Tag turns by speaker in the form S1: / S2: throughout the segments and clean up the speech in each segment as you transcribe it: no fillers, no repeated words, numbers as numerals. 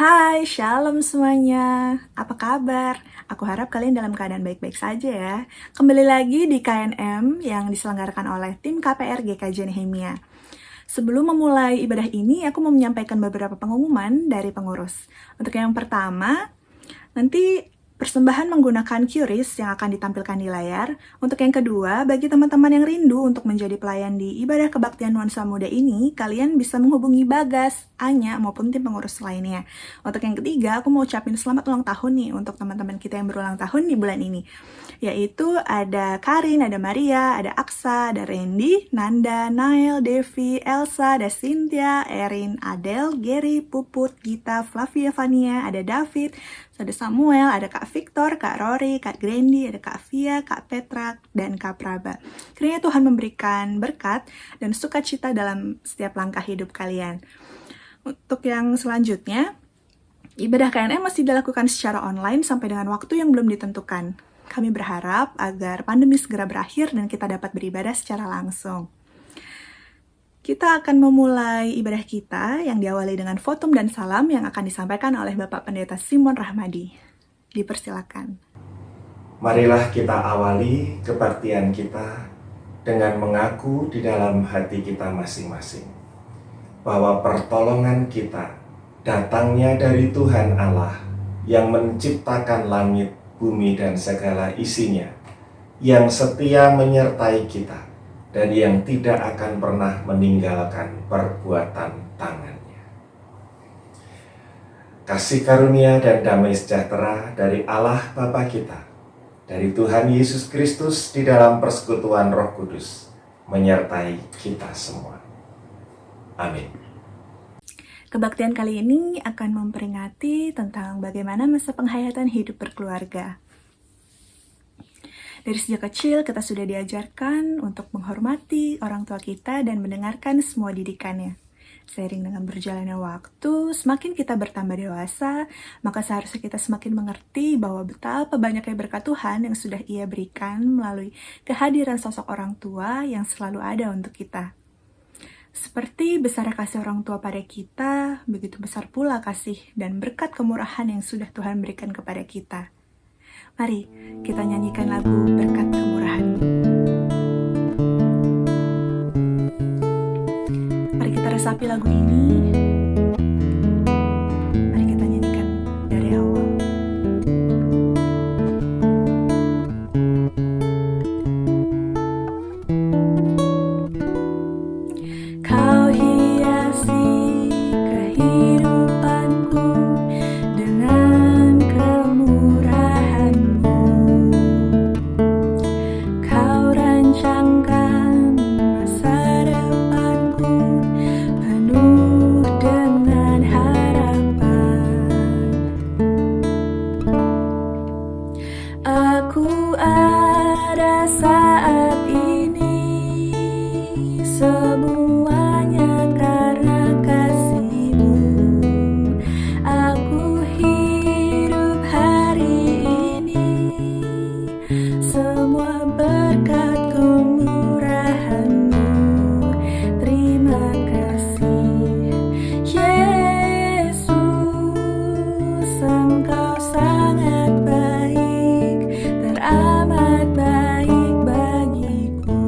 S1: Hai, shalom semuanya. Apa kabar? Aku harap kalian dalam keadaan baik-baik saja ya. Kembali lagi di KNM yang diselenggarakan oleh tim KPR GKJ Nehemia. Sebelum memulai ibadah ini, aku mau menyampaikan beberapa pengumuman dari pengurus. Untuk yang pertama, nanti persembahan menggunakan QRIS yang akan ditampilkan di layar. Untuk yang kedua, bagi teman-teman yang rindu untuk menjadi pelayan di ibadah kebaktian nuansa muda ini, kalian bisa menghubungi Bagas, Anya, maupun tim pengurus lainnya. Untuk yang ketiga, aku mau ucapin selamat ulang tahun nih untuk teman-teman kita yang berulang tahun di bulan ini. Yaitu ada Karin, ada Maria, ada Aksa, ada Randy, Nanda, Nael, Devi, Elsa, ada Cynthia, Erin, Adele, Gary, Puput, Gita, Flavia, Vania, ada David, ada Samuel, ada Kak Victor, Kak Rory, Kak Grandy, ada Kak Via, Kak Petra, dan Kak Praba. Kiranya Tuhan memberikan berkat dan sukacita dalam setiap langkah hidup kalian. Untuk yang selanjutnya, ibadah KNM masih dilakukan secara online sampai dengan waktu yang belum ditentukan. Kami berharap agar pandemi segera berakhir dan kita dapat beribadah secara langsung. Kita akan memulai ibadah kita yang diawali dengan votum dan salam yang akan disampaikan oleh Bapak Pendeta Simon Rahmadi. Dipersilakan.
S2: Marilah kita awali kebaktian kita dengan mengaku di dalam hati kita masing-masing bahwa pertolongan kita datangnya dari Tuhan Allah yang menciptakan langit, bumi, dan segala isinya, yang setia menyertai kita dan yang tidak akan pernah meninggalkan perbuatan tangannya. Kasih karunia dan damai sejahtera dari Allah Bapa kita, dari Tuhan Yesus Kristus di dalam persekutuan Roh Kudus, menyertai kita semua. Amin.
S1: Kebaktian kali ini akan memperingati tentang bagaimana masa penghayatan hidup berkeluarga. Dari sejak kecil kita sudah diajarkan untuk menghormati orang tua kita dan mendengarkan semua didikannya. Seiring dengan berjalannya waktu, semakin kita bertambah dewasa, maka seharusnya kita semakin mengerti bahwa betapa banyaknya berkat Tuhan yang sudah Ia berikan melalui kehadiran sosok orang tua yang selalu ada untuk kita. Seperti besar kasih orang tua pada kita, begitu besar pula kasih dan berkat kemurahan yang sudah Tuhan berikan kepada kita. Mari kita nyanyikan lagu Berkat Kemurahan. Mari kita resapi lagu ini. Mari kita nyanyikan dari awal. Kau hiasi kehidupanku dengan kemurahan-Mu. Kau rancangkan masa depanku penuh dengan harapan. Aku ada saat ini, semuanya karena kasih-Mu. Aku hidup hari ini, semua berkat kemurahan-Mu. Terima kasih, Yesus, Engkau sangat baik, teramat baik bagiku.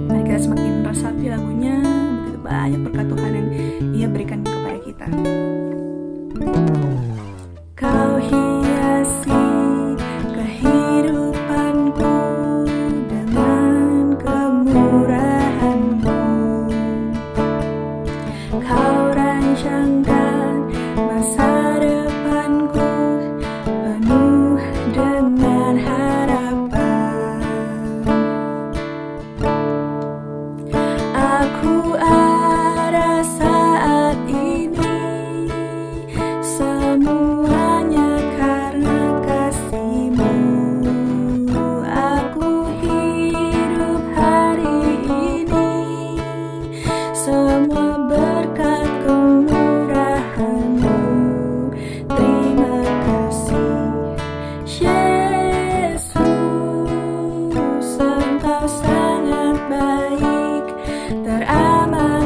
S1: Mari kita semakin resapi lagunya, begitu banyak berkat Tuhan yang Ia berikan kepada kita. Kau hiasi kehidupanku dengan kemurahan-Mu. Kau rancangkan masa depanku penuh dengan harapan. Aku ada saat ini, semuanya karena kasih-Mu. Aku hidup hari ini, semua berkat kemurahan-Mu. Terima kasih, Yesus, Engkau sangat baik, teramat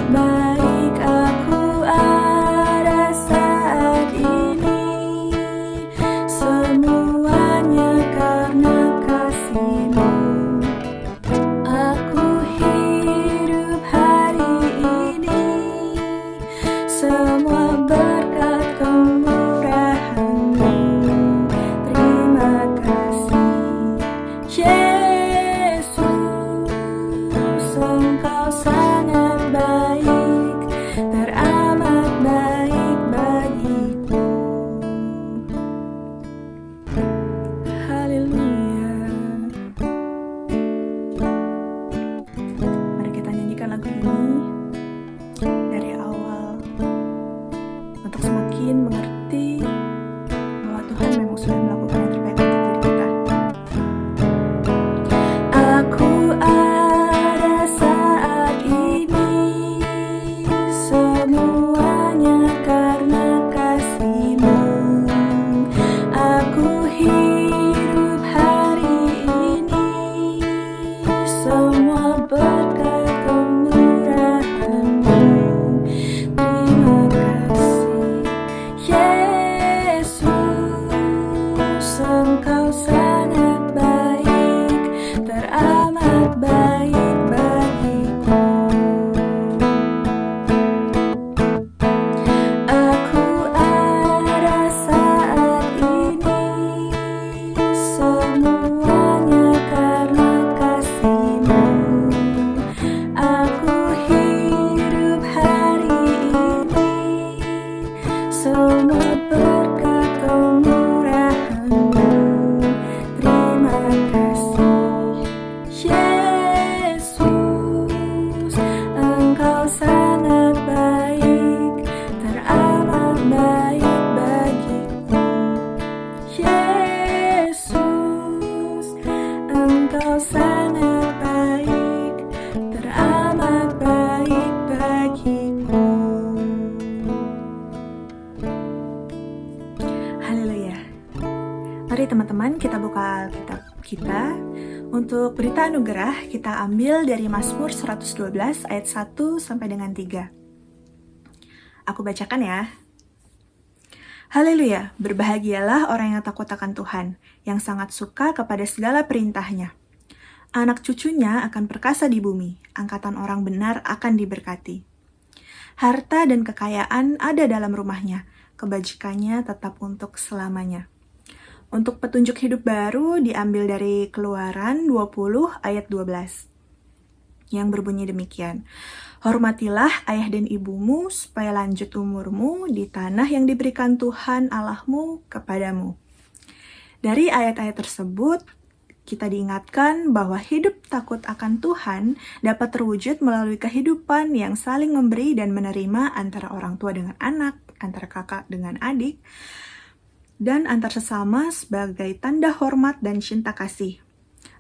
S1: Engkau sangat baik, teramat baik bagiku. Haleluya. Mari kita nyanyikan lagu ini dari awal untuk semakin mengerti bahwa Tuhan memang sudah melakukan yang terbaik untuk diri kita. Aku ada saat ini, semuanya karena kasih-Mu. Aku hidup hari ini, semua berkat kemurahan-Mu. Terima kasih Yesus, Engkau sangat baik, teramat baik bagiku. Aku ada saat ini, semuanya karena kasih-Mu. Aku hidup hari ini, semua berkat kemurahan-Mu. Terima kasih Yesus, Engkau sangat baik, teramat baik bagiku. Yesus, Engkau sangat baik, teramat baik bagiku. Haleluya. Mari teman-teman kita buka Alkitab kita. Untuk berita anugerah kita ambil dari Mazmur 112 ayat 1 sampai dengan 3. Aku bacakan ya. Haleluya, berbahagialah orang yang takut akan Tuhan, yang sangat suka kepada segala perintah-Nya. Anak cucunya akan perkasa di bumi, angkatan orang benar akan diberkati. Harta dan kekayaan ada dalam rumahnya, kebajikannya tetap untuk selamanya. Untuk petunjuk hidup baru diambil dari Keluaran 20 ayat 12. Yang berbunyi demikian. Hormatilah ayah dan ibumu supaya lanjut umurmu di tanah yang diberikan Tuhan Allahmu kepadamu. Dari ayat-ayat tersebut, kita diingatkan bahwa hidup takut akan Tuhan dapat terwujud melalui kehidupan yang saling memberi dan menerima antara orang tua dengan anak, antara kakak dengan adik, dan antar sesama sebagai tanda hormat dan cinta kasih.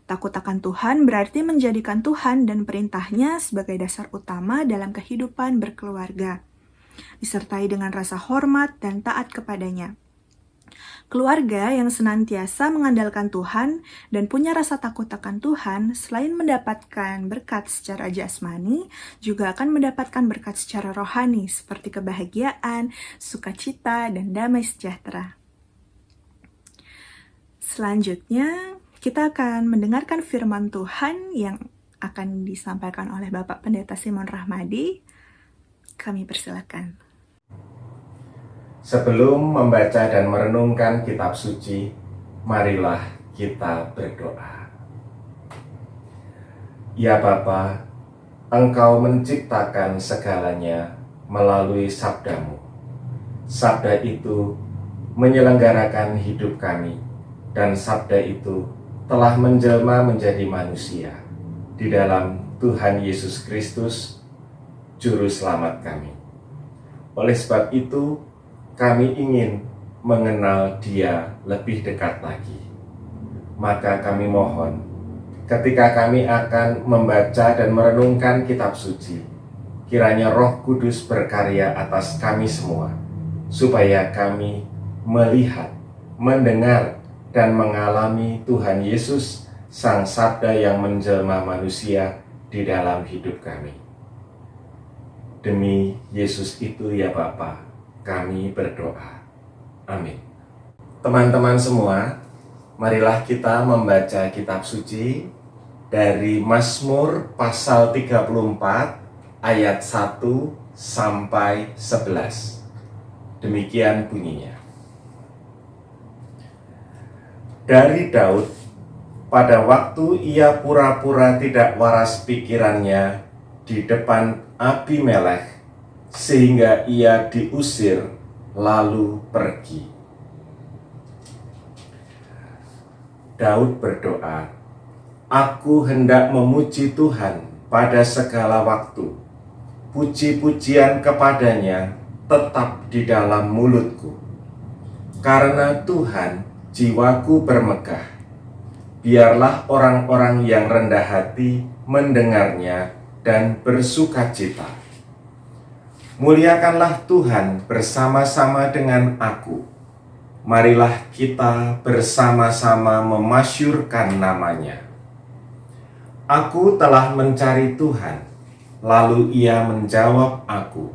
S1: Takut akan Tuhan berarti menjadikan Tuhan dan perintah-Nya sebagai dasar utama dalam kehidupan berkeluarga, disertai dengan rasa hormat dan taat kepadanya. Keluarga yang senantiasa mengandalkan Tuhan dan punya rasa takut akan Tuhan, selain mendapatkan berkat secara jasmani, juga akan mendapatkan berkat secara rohani, seperti kebahagiaan, sukacita, dan damai sejahtera. Selanjutnya, kita akan mendengarkan firman Tuhan yang akan disampaikan oleh Bapak Pendeta Simon Rahmadi. Kami persilakan.
S2: Sebelum membaca dan merenungkan kitab suci, marilah kita berdoa. Ya Bapa, Engkau menciptakan segalanya melalui sabda-Mu. Sabda itu menyelenggarakan hidup kami, dan sabda itu telah menjelma menjadi manusia di dalam Tuhan Yesus Kristus, Juru Selamat kami. Oleh sebab itu, kami ingin mengenal Dia lebih dekat lagi. Maka kami mohon, ketika kami akan membaca dan merenungkan kitab suci, kiranya Roh Kudus berkarya atas kami semua, supaya kami melihat, mendengar, dan mengalami Tuhan Yesus, Sang Sabda yang menjelma manusia di dalam hidup kami. Demi Yesus itu ya Bapa, kami berdoa. Amin. Teman-teman semua, marilah kita membaca kitab suci dari Mazmur pasal 34 ayat 1 sampai 11. Demikian bunyinya. Dari Daud, pada waktu ia pura-pura tidak waras pikirannya di depan Abimelekh, sehingga ia diusir lalu pergi. Daud berdoa, "Aku hendak memuji Tuhan pada segala waktu. Puji-pujian kepadanya tetap di dalam mulutku. Karena Tuhan, jiwaku bermegah. Biarlah orang-orang yang rendah hati mendengarnya dan bersukacita. Muliakanlah Tuhan bersama-sama dengan aku. Marilah kita bersama-sama memasyurkan namanya. Aku telah mencari Tuhan, lalu ia menjawab aku,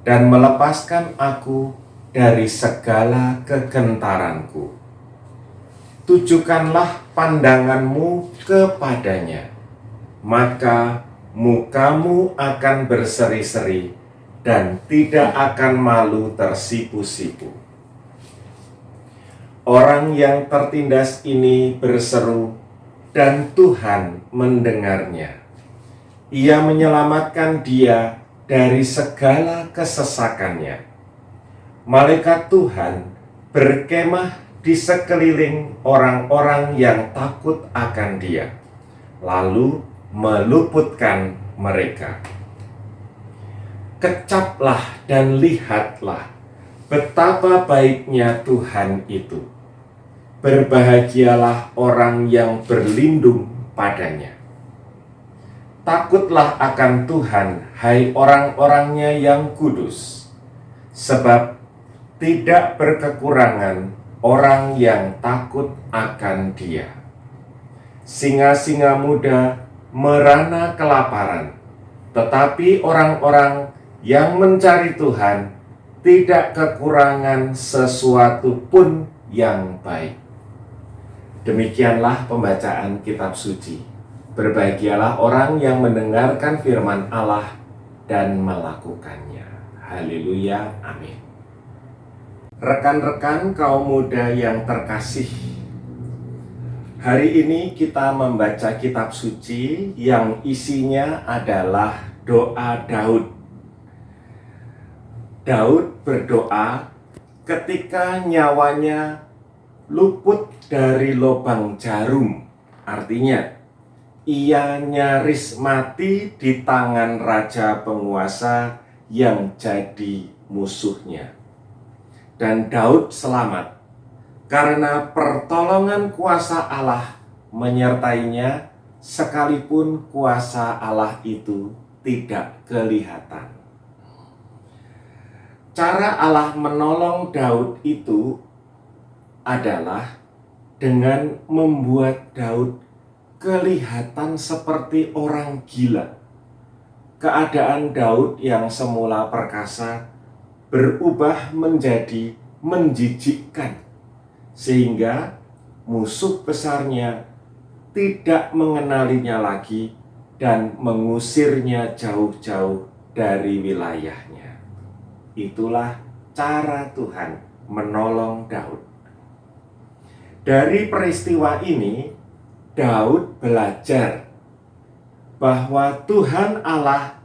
S2: dan melepaskan aku dari segala kegentaranku. Tujukanlah pandanganmu kepadanya, maka mukamu akan berseri-seri dan tidak akan malu tersipu-sipu. Orang yang tertindas ini berseru, dan Tuhan mendengarnya. Ia menyelamatkan dia dari segala kesesakannya. Malaikat Tuhan berkemah di sekeliling orang-orang yang takut akan dia, lalu meluputkan mereka. Kecaplah dan lihatlah betapa baiknya Tuhan itu. Berbahagialah orang yang berlindung padanya. Takutlah akan Tuhan, hai orang-orangnya yang kudus, sebab tidak berkekurangan orang yang takut akan Dia. Singa-singa muda merana kelaparan, tetapi orang-orang yang mencari Tuhan tidak kekurangan sesuatu pun yang baik. Demikianlah pembacaan kitab suci. Berbahagialah orang yang mendengarkan firman Allah dan melakukannya. Haleluya, amin. Rekan-rekan kaum muda yang terkasih, hari ini kita membaca kitab suci yang isinya adalah doa Daud. Daud berdoa ketika nyawanya luput dari lubang jarum. Artinya, ia nyaris mati di tangan raja penguasa yang jadi musuhnya. Dan Daud selamat karena pertolongan kuasa Allah menyertainya, sekalipun kuasa Allah itu tidak kelihatan. Cara Allah menolong Daud itu adalah dengan membuat Daud kelihatan seperti orang gila. Keadaan Daud yang semula perkasa berubah menjadi menjijikkan, sehingga musuh besarnya tidak mengenalinya lagi dan mengusirnya jauh-jauh dari wilayahnya. Itulah cara Tuhan menolong Daud. Dari peristiwa ini, Daud belajar bahwa Tuhan Allah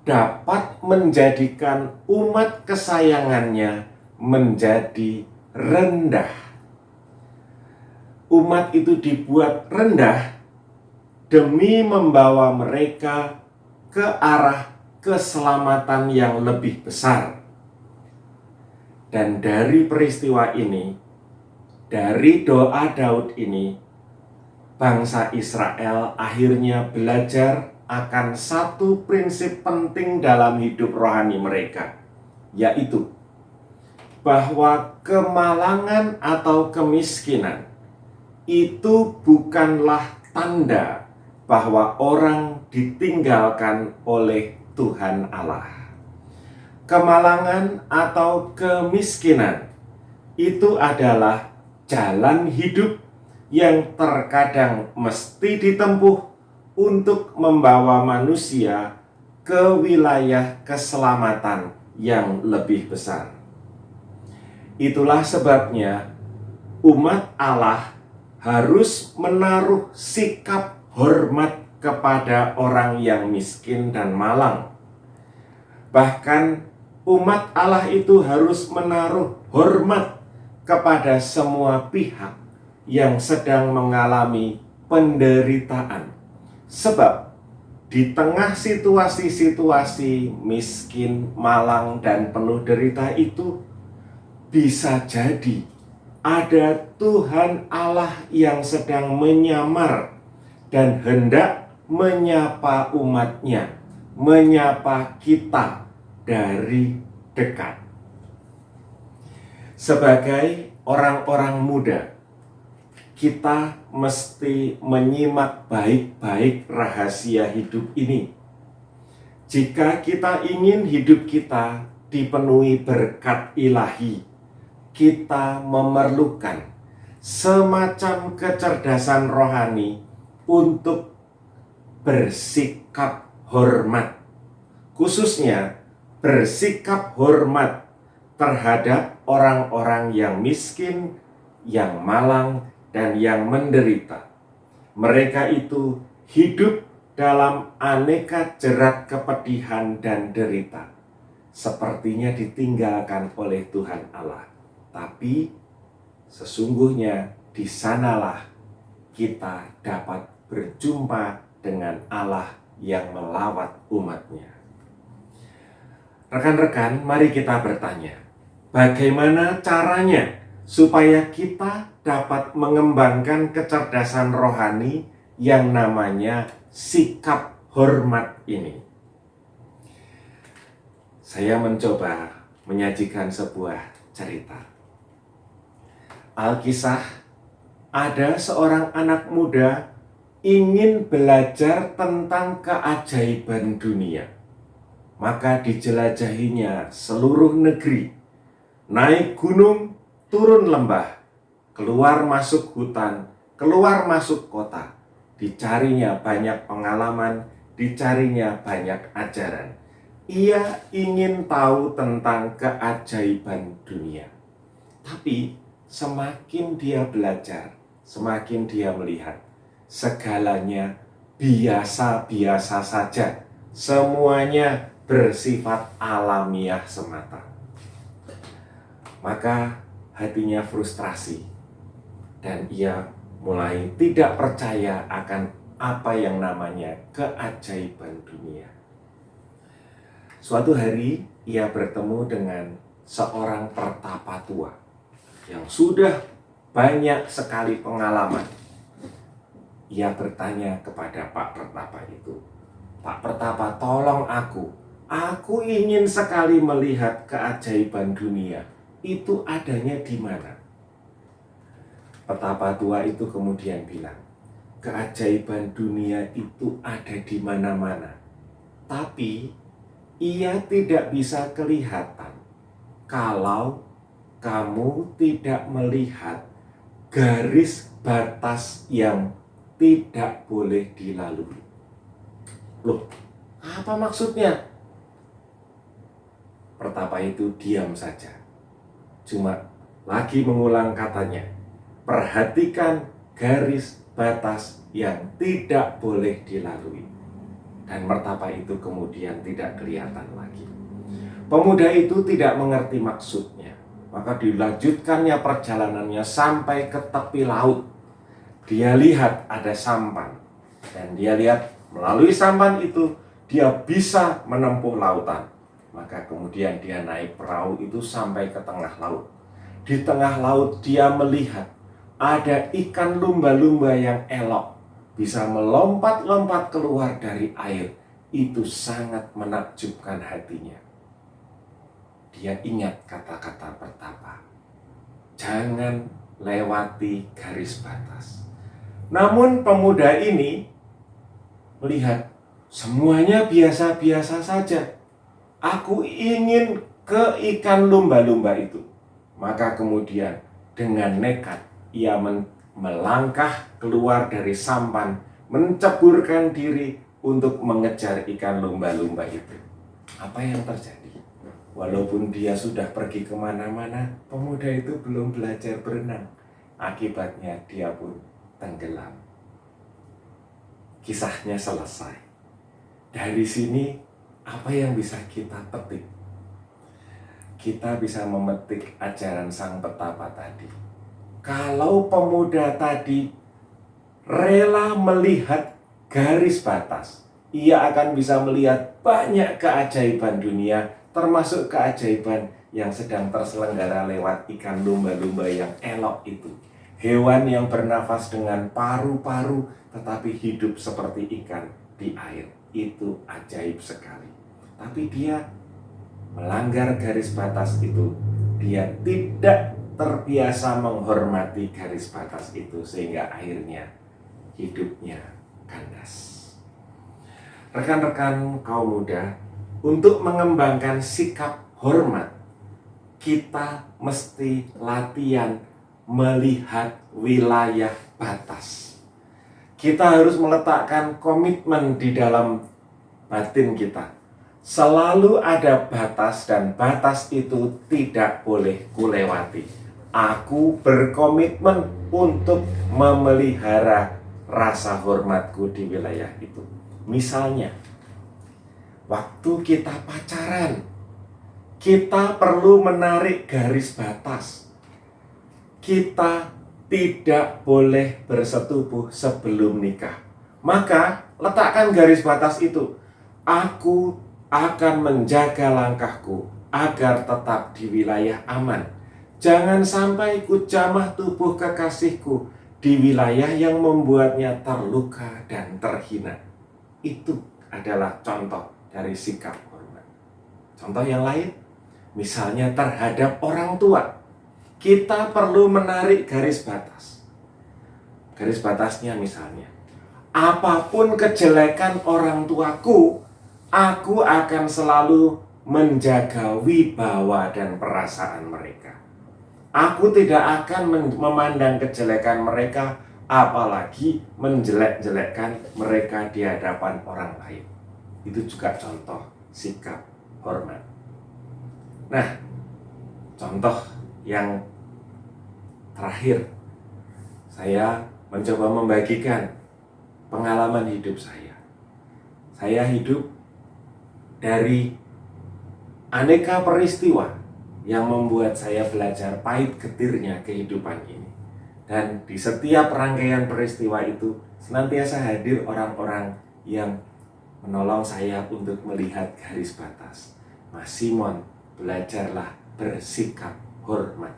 S2: dapat menjadikan umat kesayangannya menjadi rendah. Umat itu dibuat rendah demi membawa mereka ke arah keselamatan yang lebih besar. Dan dari peristiwa ini, dari doa Daud ini, bangsa Israel akhirnya belajar akan satu prinsip penting dalam hidup rohani mereka, yaitu bahwa kemalangan atau kemiskinan itu bukanlah tanda bahwa orang ditinggalkan oleh Tuhan Allah. Kemalangan atau kemiskinan itu adalah jalan hidup yang terkadang mesti ditempuh untuk membawa manusia ke wilayah keselamatan yang lebih besar. Itulah sebabnya umat Allah harus menaruh sikap hormat kepada orang yang miskin dan malang. Bahkan umat Allah itu harus menaruh hormat kepada semua pihak yang sedang mengalami penderitaan. Sebab di tengah situasi-situasi miskin, malang, dan penuh derita itu, bisa jadi ada Tuhan Allah yang sedang menyamar dan hendak menyapa umatnya, menyapa kita dari dekat. Sebagai orang-orang muda, kita mesti menyimak baik-baik rahasia hidup ini. Jika kita ingin hidup kita dipenuhi berkat ilahi, kita memerlukan semacam kecerdasan rohani untuk bersikap hormat. Khususnya bersikap hormat terhadap orang-orang yang miskin, yang malang, dan yang menderita. Mereka itu hidup dalam aneka jerat kepedihan dan derita, sepertinya ditinggalkan oleh Tuhan Allah. Tapi sesungguhnya di sanalah kita dapat berjumpa dengan Allah yang melawat umatnya. Rekan-rekan, mari kita bertanya, bagaimana caranya supaya kita dapat mengembangkan kecerdasan rohani yang namanya sikap hormat ini? Saya mencoba menyajikan sebuah cerita. Alkisah, ada seorang anak muda ingin belajar tentang keajaiban dunia. Maka dijelajahinya seluruh negeri, naik gunung, turun lembah, keluar masuk hutan, keluar masuk kota. Dicarinya banyak pengalaman, dicarinya banyak ajaran. Ia ingin tahu tentang keajaiban dunia. Tapi semakin dia belajar, semakin dia melihat segalanya biasa-biasa saja. Semuanya bersifat alamiah semata. Maka hatinya frustrasi dan ia mulai tidak percaya akan apa yang namanya keajaiban dunia. Suatu hari ia bertemu dengan seorang pertapa tua yang sudah banyak sekali pengalaman. Ia bertanya kepada Pak Pertapa itu, "Pak Pertapa, tolong aku ingin sekali melihat keajaiban dunia. Itu adanya di mana?" Petapa tua itu kemudian bilang, "Keajaiban dunia itu ada di mana-mana. Tapi ia tidak bisa kelihatan kalau kamu tidak melihat garis batas yang tidak boleh dilalui." Loh, apa maksudnya? Pertapa itu diam saja. Cuma lagi mengulang katanya, perhatikan garis batas yang tidak boleh dilalui. Dan mertapa itu kemudian tidak kelihatan lagi. Pemuda itu tidak mengerti maksudnya. Maka dilanjutkannya perjalanannya sampai ke tepi laut. Dia lihat ada sampan. Dan dia lihat melalui sampan itu dia bisa menempuh lautan. Maka kemudian dia naik perahu itu sampai ke tengah laut. Di tengah laut dia melihat ada ikan lumba-lumba yang elok, bisa melompat-lompat keluar dari air. Itu sangat menakjubkan hatinya. Dia ingat kata-kata pertapa, jangan lewati garis batas. Namun pemuda ini melihat semuanya biasa-biasa saja. Aku ingin ke ikan lumba-lumba itu. Maka kemudian dengan nekat ia melangkah keluar dari sampan, menceburkan diri untuk mengejar ikan lumba-lumba itu. Apa yang terjadi? Walaupun dia sudah pergi kemana-mana, pemuda itu belum belajar berenang. Akibatnya dia pun tenggelam. Kisahnya selesai. Dari sini apa yang bisa kita petik? Kita bisa memetik ajaran sang petapa tadi. Kalau pemuda tadi rela melihat garis batas, ia akan bisa melihat banyak keajaiban dunia, termasuk keajaiban yang sedang terselenggara lewat ikan lumba-lumba yang elok itu. Hewan yang bernafas dengan paru-paru tetapi hidup seperti ikan di air. Itu ajaib sekali. Tapi dia melanggar garis batas itu. Dia tidak terbiasa menghormati garis batas itu sehingga akhirnya hidupnya kandas. Rekan-rekan kaum muda, untuk mengembangkan sikap hormat, kita mesti latihan melihat wilayah batas. Kita harus meletakkan komitmen di dalam batin kita. Selalu ada batas dan batas itu tidak boleh kulewati. Aku berkomitmen untuk memelihara rasa hormatku di wilayah itu. Misalnya, waktu kita pacaran, kita perlu menarik garis batas. Kita tidak boleh bersetubuh sebelum nikah. Maka, letakkan garis batas itu. Aku akan menjaga langkahku agar tetap di wilayah aman. Jangan sampai ku jamah tubuh kekasihku di wilayah yang membuatnya terluka dan terhina. Itu adalah contoh dari sikap hormat. Contoh yang lain, misalnya terhadap orang tua, kita perlu menarik garis batas. Garis batasnya misalnya, apapun kejelekan orang tuaku, aku akan selalu menjaga wibawa dan perasaan mereka. Aku tidak akan memandang kejelekan mereka, apalagi menjelek-jelekkan mereka di hadapan orang lain. Itu juga contoh sikap hormat. Nah, contoh yang terakhir, saya mencoba membagikan pengalaman hidup saya. Saya hidup dari aneka peristiwa yang membuat saya belajar pahit getirnya kehidupan ini. Dan di setiap rangkaian peristiwa itu senantiasa hadir orang-orang yang menolong saya untuk melihat garis batas. Mas Simon, belajarlah bersikap hormat.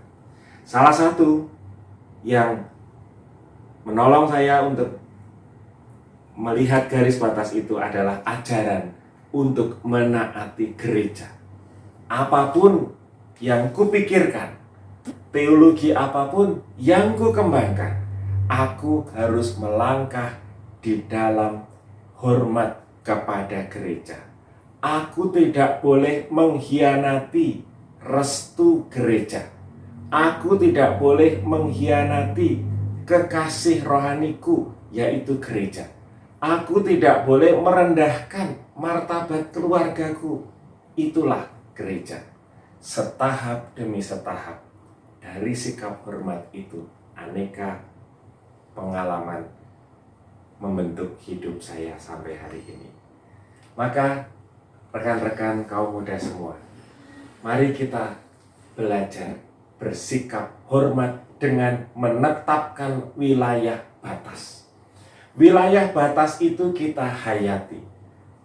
S2: Salah satu yang menolong saya untuk melihat garis batas itu adalah ajaran untuk menaati gereja. Apapun yang kupikirkan, teologi apapun yang kukembangkan, aku harus melangkah di dalam hormat kepada gereja. Aku tidak boleh mengkhianati restu gereja. Aku tidak boleh mengkhianati kekasih rohaniku, yaitu gereja. Aku tidak boleh merendahkan martabat keluargaku. Itulah gereja. Setahap demi setahap dari sikap hormat itu, aneka pengalaman membentuk hidup saya sampai hari ini. Maka rekan-rekan kaum muda semua, mari kita belajar bersikap hormat dengan menetapkan wilayah batas. Wilayah batas itu kita hayati,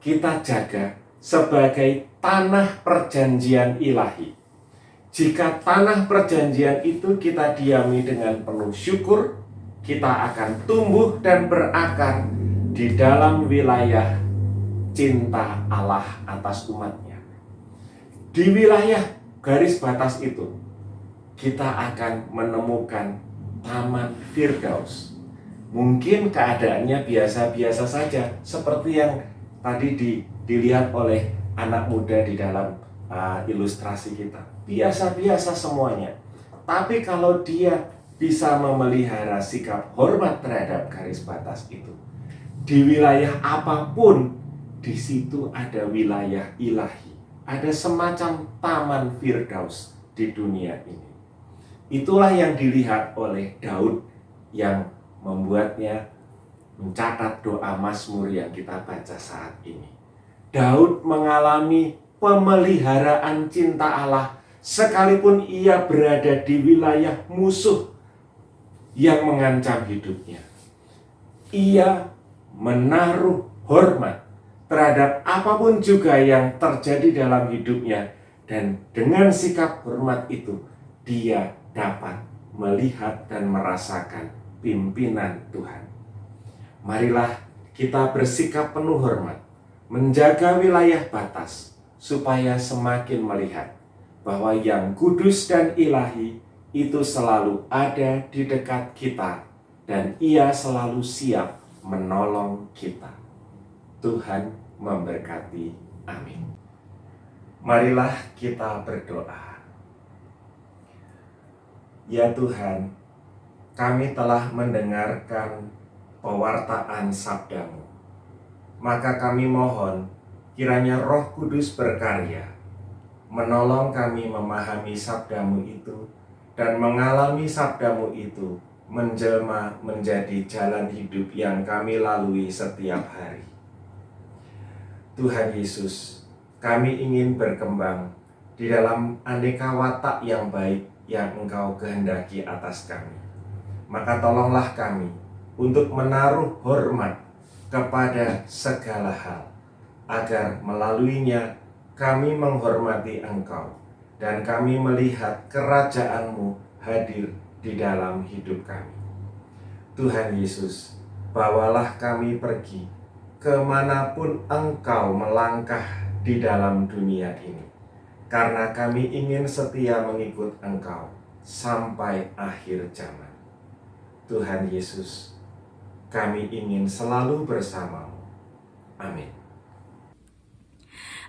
S2: kita jaga sebagai tanah perjanjian ilahi. Jika tanah perjanjian itu kita diami dengan penuh syukur, kita akan tumbuh dan berakar di dalam wilayah cinta Allah atas umatnya. Di wilayah garis batas itu, kita akan menemukan taman Firdaus. Mungkin keadaannya biasa-biasa saja, seperti yang tadi dilihat oleh anak muda di dalam ilustrasi kita. Biasa-biasa semuanya. Tapi kalau dia bisa memelihara sikap hormat terhadap garis batas itu, di wilayah apapun, di situ ada wilayah ilahi. Ada semacam taman Firdaus di dunia ini. Itulah yang dilihat oleh Daud yang membuatnya mencatat doa Mazmur yang kita baca saat ini. Daud mengalami pemeliharaan cinta Allah sekalipun ia berada di wilayah musuh yang mengancam hidupnya. Ia menaruh hormat terhadap apapun juga yang terjadi dalam hidupnya, dan dengan sikap hormat itu dia dapat melihat dan merasakan pimpinan Tuhan. Marilah kita bersikap penuh hormat, menjaga wilayah batas, supaya semakin melihat bahwa yang kudus dan ilahi itu selalu ada di dekat kita, dan ia selalu siap menolong kita. Tuhan memberkati. Amin. Marilah kita berdoa. Ya Tuhan, kami telah mendengarkan pewartaan sabda-Mu. Maka kami mohon kiranya Roh Kudus berkarya, menolong kami memahami sabda-Mu itu dan mengalami sabda-Mu itu menjelma menjadi jalan hidup yang kami lalui setiap hari. Tuhan Yesus, kami ingin berkembang di dalam aneka watak yang baik yang Engkau kehendaki atas kami. Maka tolonglah kami untuk menaruh hormat kepada segala hal, agar melaluinya kami menghormati Engkau dan kami melihat kerajaan-Mu hadir di dalam hidup kami. Tuhan Yesus, bawalah kami pergi kemanapun Engkau melangkah di dalam dunia ini, karena kami ingin setia mengikut Engkau sampai akhir zaman. Tuhan Yesus, kami ingin selalu bersama-Mu. Amin.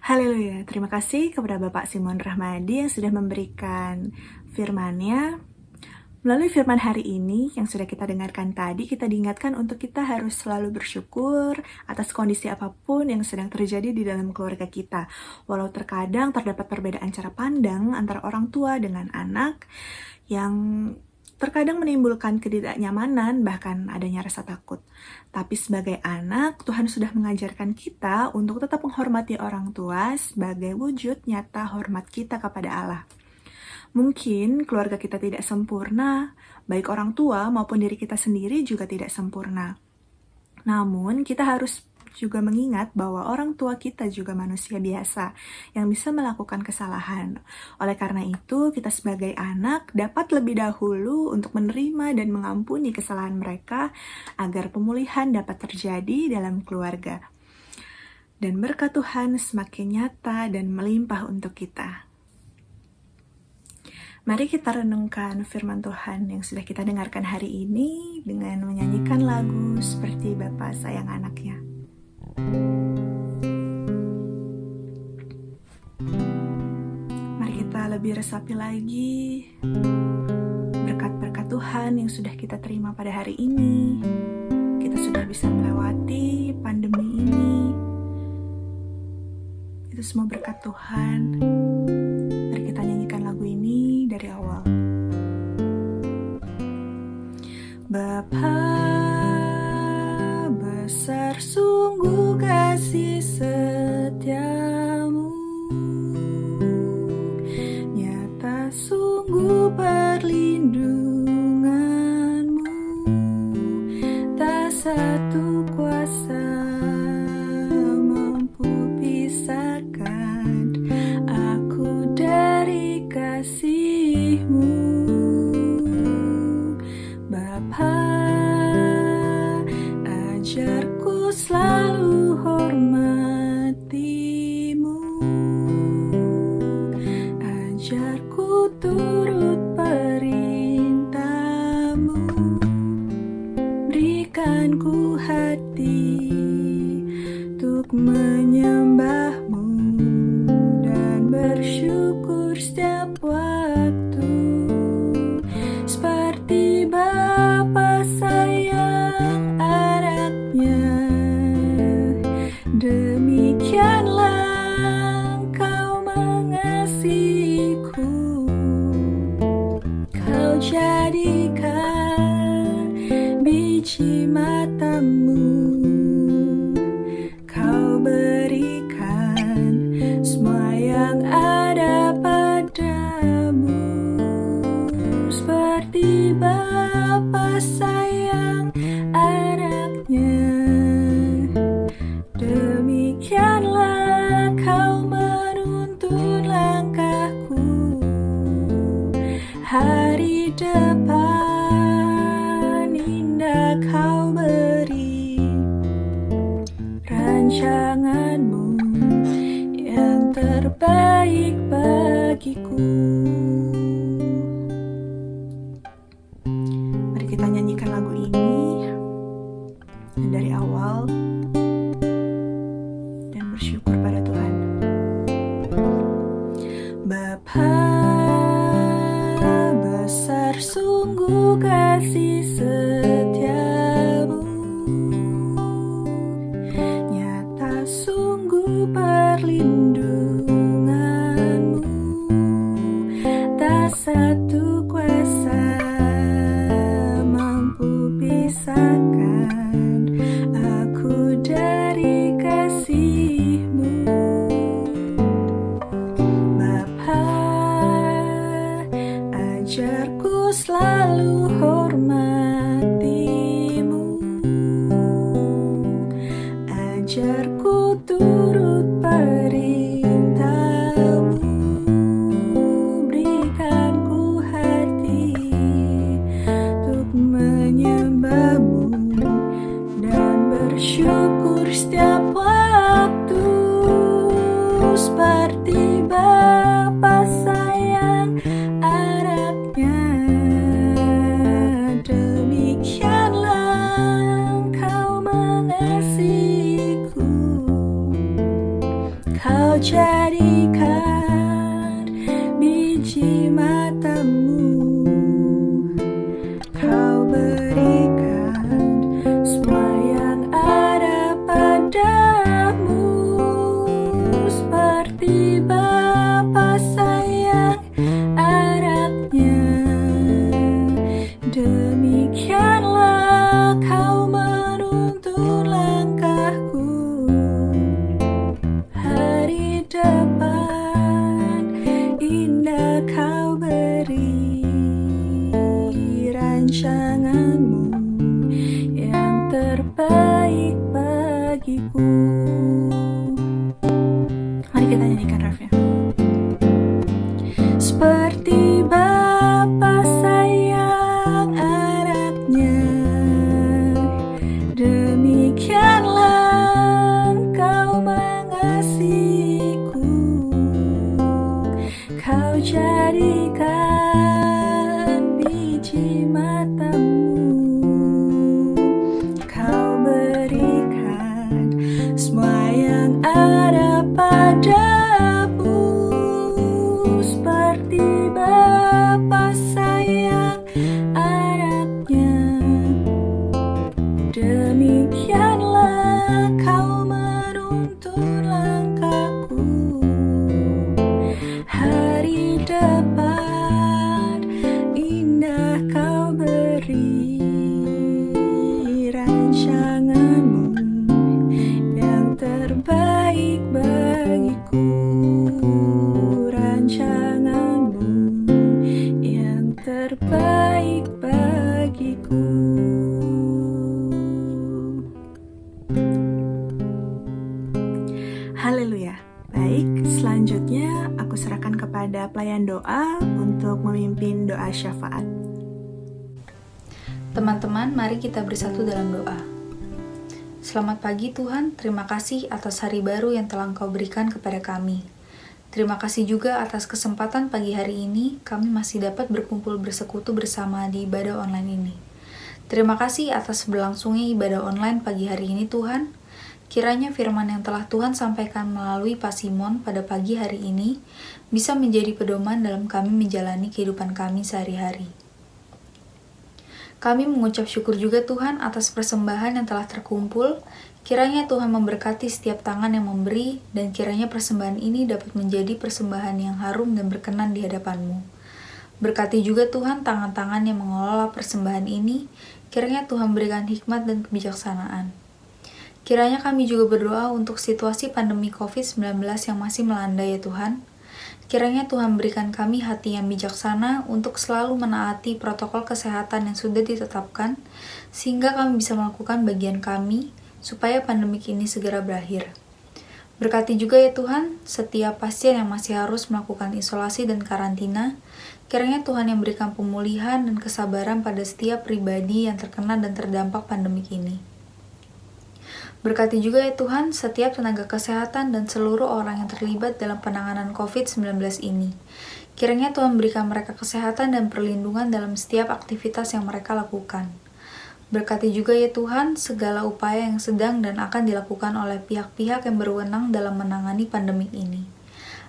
S1: Haleluya, terima kasih kepada Bapak Simon Rahmadi yang sudah memberikan firman-Nya. Melalui firman hari ini yang sudah kita dengarkan tadi, kita diingatkan untuk kita harus selalu bersyukur atas kondisi apapun yang sedang terjadi di dalam keluarga kita. Walau terkadang terdapat perbedaan cara pandang antara orang tua dengan anak yang terkadang menimbulkan ketidaknyamanan, bahkan adanya rasa takut. Tapi sebagai anak, Tuhan sudah mengajarkan kita untuk tetap menghormati orang tua sebagai wujud nyata hormat kita kepada Allah. Mungkin keluarga kita tidak sempurna, baik orang tua maupun diri kita sendiri juga tidak sempurna. Namun, kita harus juga mengingat bahwa orang tua kita juga manusia biasa yang bisa melakukan kesalahan. Oleh karena itu, kita sebagai anak dapat lebih dahulu untuk menerima dan mengampuni kesalahan mereka agar pemulihan dapat terjadi dalam keluarga. Dan berkat Tuhan semakin nyata dan melimpah untuk kita. Mari kita renungkan firman Tuhan yang sudah kita dengarkan hari ini dengan menyanyikan lagu seperti Bapa Sayang Anaknya. Mari kita lebih resapi lagi berkat-berkat Tuhan yang sudah kita terima pada hari ini. Kita sudah bisa melewati pandemi ini. Itu semua berkat Tuhan. Mari kita nyanyikan lagu ini dari awal. Bapa, besar sungguh kasih setiamu, nyata sungguh perlindunganmu, tak satu kuasa mampu pisahkan aku dari kasih-Mu. Bapa, ajarku selalu hormati-Mu, ajarku turut perintah-Mu, berikanku hati untuk menyembah-Mu dan bersyukur setiap waktu, seperti Bapa sayang anaknya. Demikianlah Engkau mengasihiku, Kau jadikan biji terbaik bagiku. Mari kita nyanyikan lagu ini dari awal dan bersyukur pada Tuhan. Bapa, besar sungguh kasih setiamu, nyata sungguh perlindunganmu, tak satu kuasa mampu pisahkan aku dari kasih-Mu. Bapa, ajarku selalu hormati-Mu, ajarku turut perintah-Mu, berikan ku hati untuk menyembah-Mu dan bersyukur setiap waktu, seperti Bapa sayang anaknya. Demikianlah Engkau mengasihiku, Kau jadikan biji mata-Mu, Kau berikan semua yang ada padamu, seperti Bapa sayang anaknya. Demikianlah Kau menuntun langkahku, hari depan indah Kau beri, rancangan-Mu yang terbaik bagiku. Mari kita nyanyikan refnya. Seperti Bapa sayang anaknya, demikianlah Engkau mengasihiku, Kau jadikan biji mata-Mu, Kau berikan semua yang ada padamu, seperti Bapa sayang anaknya. Demikianlah Kau menuntun langkahku, hari depan indah Kau beri, rancangan-Mu yang terbaik bagiku, rancangan-Mu yang terbaik bagiku. Haleluya. Baik, selanjutnya aku serahkan kepada pelayan doa untuk memimpin doa syafaat.
S3: Teman-teman, mari kita bersatu dalam doa. Selamat pagi Tuhan, terima kasih atas hari baru yang telah Engkau berikan kepada kami. Terima kasih juga atas kesempatan pagi hari ini, kami masih dapat berkumpul bersekutu bersama di ibadah online ini. Terima kasih atas berlangsungnya ibadah online pagi hari ini Tuhan. Kiranya firman yang telah Tuhan sampaikan melalui Pak Simon pada pagi hari ini bisa menjadi pedoman dalam kami menjalani kehidupan kami sehari-hari. Kami mengucap syukur juga Tuhan atas persembahan yang telah terkumpul. Kiranya Tuhan memberkati setiap tangan yang memberi, dan kiranya persembahan ini dapat menjadi persembahan yang harum dan berkenan di hadapan-Mu. Berkati juga Tuhan tangan-tangan yang mengelola persembahan ini. Kiranya Tuhan berikan hikmat dan kebijaksanaan. Kiranya kami juga berdoa untuk situasi pandemi COVID-19 yang masih melanda ya Tuhan. Kiranya Tuhan berikan kami hati yang bijaksana untuk selalu menaati protokol kesehatan yang sudah ditetapkan, sehingga kami bisa melakukan bagian kami, supaya pandemik ini segera berakhir. Berkati juga ya Tuhan, setiap pasien yang masih harus melakukan isolasi dan karantina, kiranya Tuhan yang berikan pemulihan dan kesabaran pada setiap pribadi yang terkena dan terdampak pandemik ini. Berkati juga ya Tuhan setiap tenaga kesehatan dan seluruh orang yang terlibat dalam penanganan COVID-19 ini. Kiranya Tuhan berikan mereka kesehatan dan perlindungan dalam setiap aktivitas yang mereka lakukan. Berkati juga ya Tuhan segala upaya yang sedang dan akan dilakukan oleh pihak-pihak yang berwenang dalam menangani pandemi ini,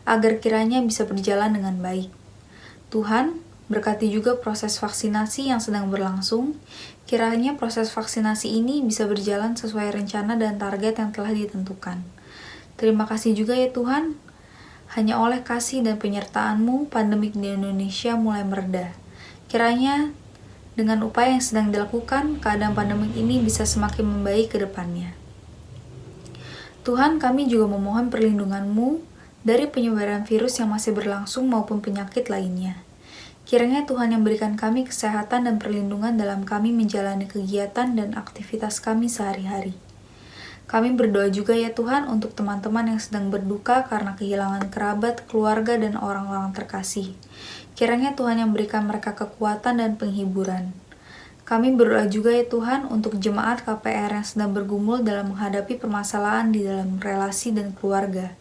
S3: agar kiranya bisa berjalan dengan baik. Tuhan, berkati juga proses vaksinasi yang sedang berlangsung, kiranya proses vaksinasi ini bisa berjalan sesuai rencana dan target yang telah ditentukan. Terima kasih juga ya Tuhan, hanya oleh kasih dan penyertaan-Mu, pandemik di Indonesia mulai mereda. Kiranya dengan upaya yang sedang dilakukan, keadaan pandemik ini bisa semakin membaik ke depannya. Tuhan, kami juga memohon perlindungan-Mu dari penyebaran virus yang masih berlangsung maupun penyakit lainnya. Kiranya Tuhan yang berikan kami kesehatan dan perlindungan dalam kami menjalani kegiatan dan aktivitas kami sehari-hari. Kami berdoa juga ya Tuhan untuk teman-teman yang sedang berduka karena kehilangan kerabat, keluarga, dan orang-orang terkasih. Kiranya Tuhan yang berikan mereka kekuatan dan penghiburan. Kami berdoa juga ya Tuhan untuk jemaat KPR yang sedang bergumul dalam menghadapi permasalahan di dalam relasi dan keluarga.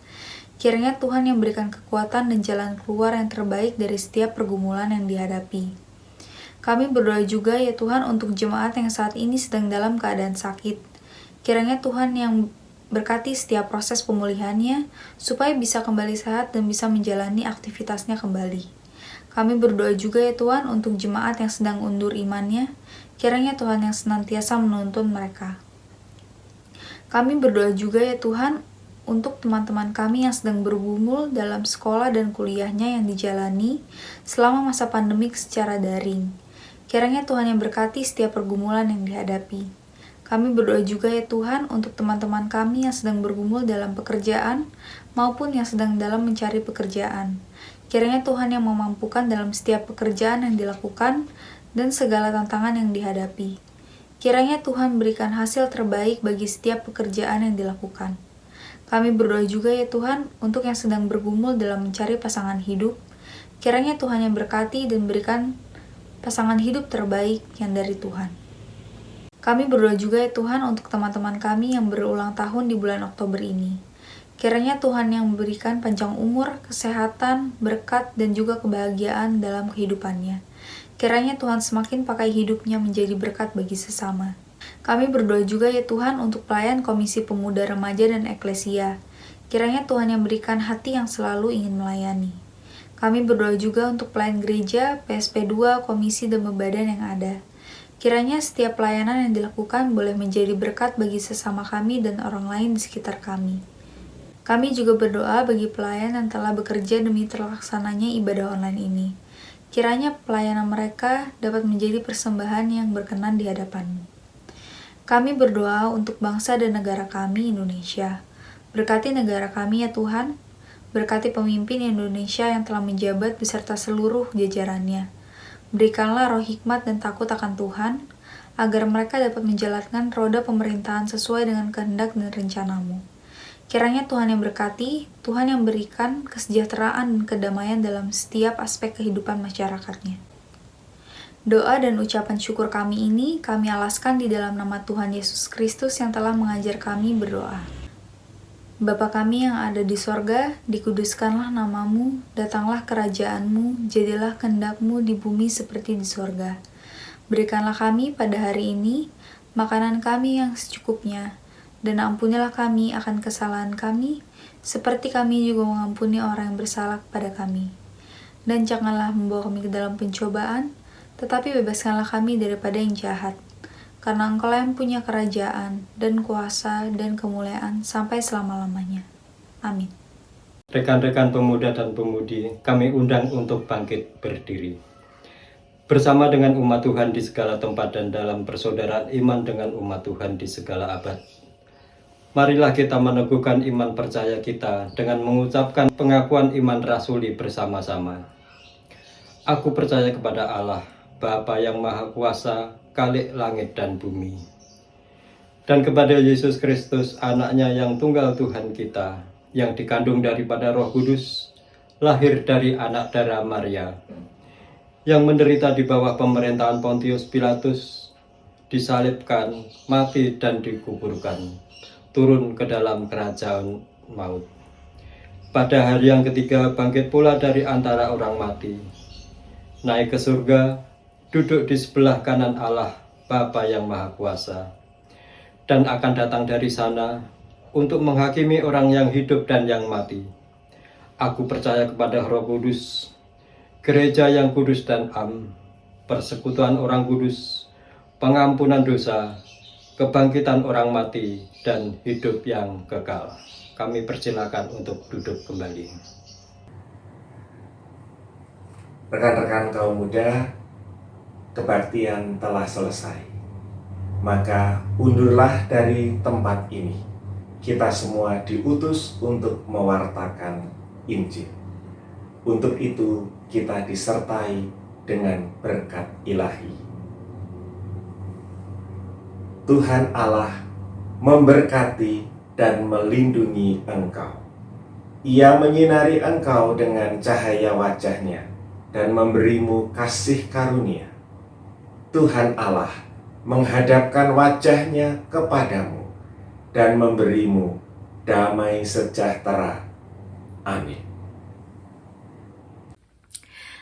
S3: Kiranya Tuhan yang berikan kekuatan dan jalan keluar yang terbaik dari setiap pergumulan yang dihadapi. Kami berdoa juga ya Tuhan untuk jemaat yang saat ini sedang dalam keadaan sakit. Kiranya Tuhan yang berkati setiap proses pemulihannya supaya bisa kembali sehat dan bisa menjalani aktivitasnya kembali. Kami berdoa juga ya Tuhan untuk jemaat yang sedang undur imannya, kiranya Tuhan yang senantiasa menuntun mereka. Kami berdoa juga ya Tuhan untuk teman-teman kami yang sedang bergumul dalam sekolah dan kuliahnya yang dijalani selama masa pandemik secara daring. Kiranya Tuhan yang berkati setiap pergumulan yang dihadapi. Kami berdoa juga ya Tuhan untuk teman-teman kami yang sedang bergumul dalam pekerjaan maupun yang sedang dalam mencari pekerjaan. Kiranya Tuhan yang memampukan dalam setiap pekerjaan yang dilakukan dan segala tantangan yang dihadapi. Kiranya Tuhan berikan hasil terbaik bagi setiap pekerjaan yang dilakukan. Kami berdoa juga ya Tuhan untuk yang sedang bergumul dalam mencari pasangan hidup. Kiranya Tuhan yang berkati dan berikan pasangan hidup terbaik yang dari Tuhan. Kami berdoa juga ya Tuhan untuk teman-teman kami yang berulang tahun di bulan Oktober ini. Kiranya Tuhan yang memberikan panjang umur, kesehatan, berkat, dan juga kebahagiaan dalam kehidupannya. Kiranya Tuhan semakin pakai hidupnya menjadi berkat bagi sesama. Kami berdoa juga ya Tuhan untuk pelayan Komisi Pemuda Remaja dan Eklesia. Kiranya Tuhan yang berikan hati yang selalu ingin melayani. Kami berdoa juga untuk pelayan gereja, PSP2, komisi, dan badan yang ada. Kiranya setiap pelayanan yang dilakukan boleh menjadi berkat bagi sesama kami dan orang lain di sekitar kami. Kami juga berdoa bagi pelayan yang telah bekerja demi terlaksananya ibadah online ini. Kiranya pelayanan mereka dapat menjadi persembahan yang berkenan di hadapan-Mu. Kami berdoa untuk bangsa dan negara kami, Indonesia. Berkati negara kami ya Tuhan. Berkati pemimpin Indonesia yang telah menjabat beserta seluruh jajarannya. Berikanlah roh hikmat dan takut akan Tuhan, agar mereka dapat menjalankan roda pemerintahan sesuai dengan kehendak dan rencana-Mu. Kiranya Tuhan yang berkati, Tuhan yang berikan kesejahteraan dan kedamaian dalam setiap aspek kehidupan masyarakatnya. Doa dan ucapan syukur kami ini kami alaskan di dalam nama Tuhan Yesus Kristus yang telah mengajar kami berdoa. Bapa kami yang ada di sorga, dikuduskanlah namamu, datanglah kerajaan-Mu, jadilah kehendak-Mu di bumi seperti di sorga. Berikanlah kami pada hari ini makanan kami yang secukupnya, dan ampunilah kami akan kesalahan kami, seperti kami juga mengampuni orang yang bersalah kepada kami. Dan janganlah membawa kami ke dalam pencobaan, tetapi bebaskanlah kami daripada yang jahat. Karena Engkau yang punya kerajaan, dan kuasa, dan kemuliaan, sampai selama-lamanya. Amin.
S4: Rekan-rekan pemuda dan pemudi, kami undang untuk bangkit berdiri. Bersama dengan umat Tuhan di segala tempat dan dalam persaudaraan iman dengan umat Tuhan di segala abad. Marilah kita meneguhkan iman percaya kita dengan mengucapkan pengakuan iman rasuli bersama-sama. Aku percaya kepada Allah, Bapa yang Maha Kuasa, Khalik langit dan bumi. Dan kepada Yesus Kristus, anaknya yang tunggal Tuhan kita, yang dikandung daripada Roh Kudus, lahir dari anak darah Maria, yang menderita di bawah pemerintahan Pontius Pilatus, disalibkan, mati dan dikuburkan, turun ke dalam kerajaan maut. Pada hari yang ketiga bangkit pula dari antara orang mati, naik ke surga, duduk di sebelah kanan Allah Bapa yang Maha Kuasa, dan akan datang dari sana untuk menghakimi orang yang hidup dan yang mati. Aku percaya kepada Roh Kudus, gereja yang kudus dan am, persekutuan orang kudus, pengampunan dosa, kebangkitan orang mati, dan hidup yang kekal. Kami persilakan untuk duduk kembali.
S2: Rekan-rekan kaum muda, kebaktian telah selesai. Maka undurlah dari tempat ini. Kita semua diutus untuk mewartakan Injil. Untuk itu kita disertai dengan berkat ilahi. Tuhan Allah memberkati dan melindungi engkau. Ia menyinari engkau dengan cahaya wajah-Nya dan memberimu kasih karunia. Tuhan Allah menghadapkan wajah-Nya kepadamu dan memberimu damai sejahtera. Amin.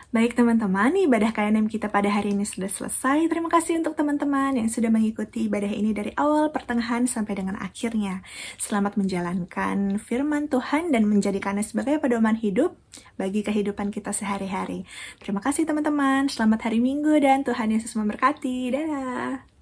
S1: Baik teman-teman, ibadah KNM kita pada hari ini sudah selesai. Terima kasih untuk teman-teman yang sudah mengikuti ibadah ini dari awal, pertengahan, sampai dengan akhirnya. Selamat menjalankan firman Tuhan dan menjadikannya sebagai pedoman hidup bagi kehidupan kita sehari-hari. Terima kasih teman-teman, selamat hari Minggu dan Tuhan Yesus memberkati. Dadah!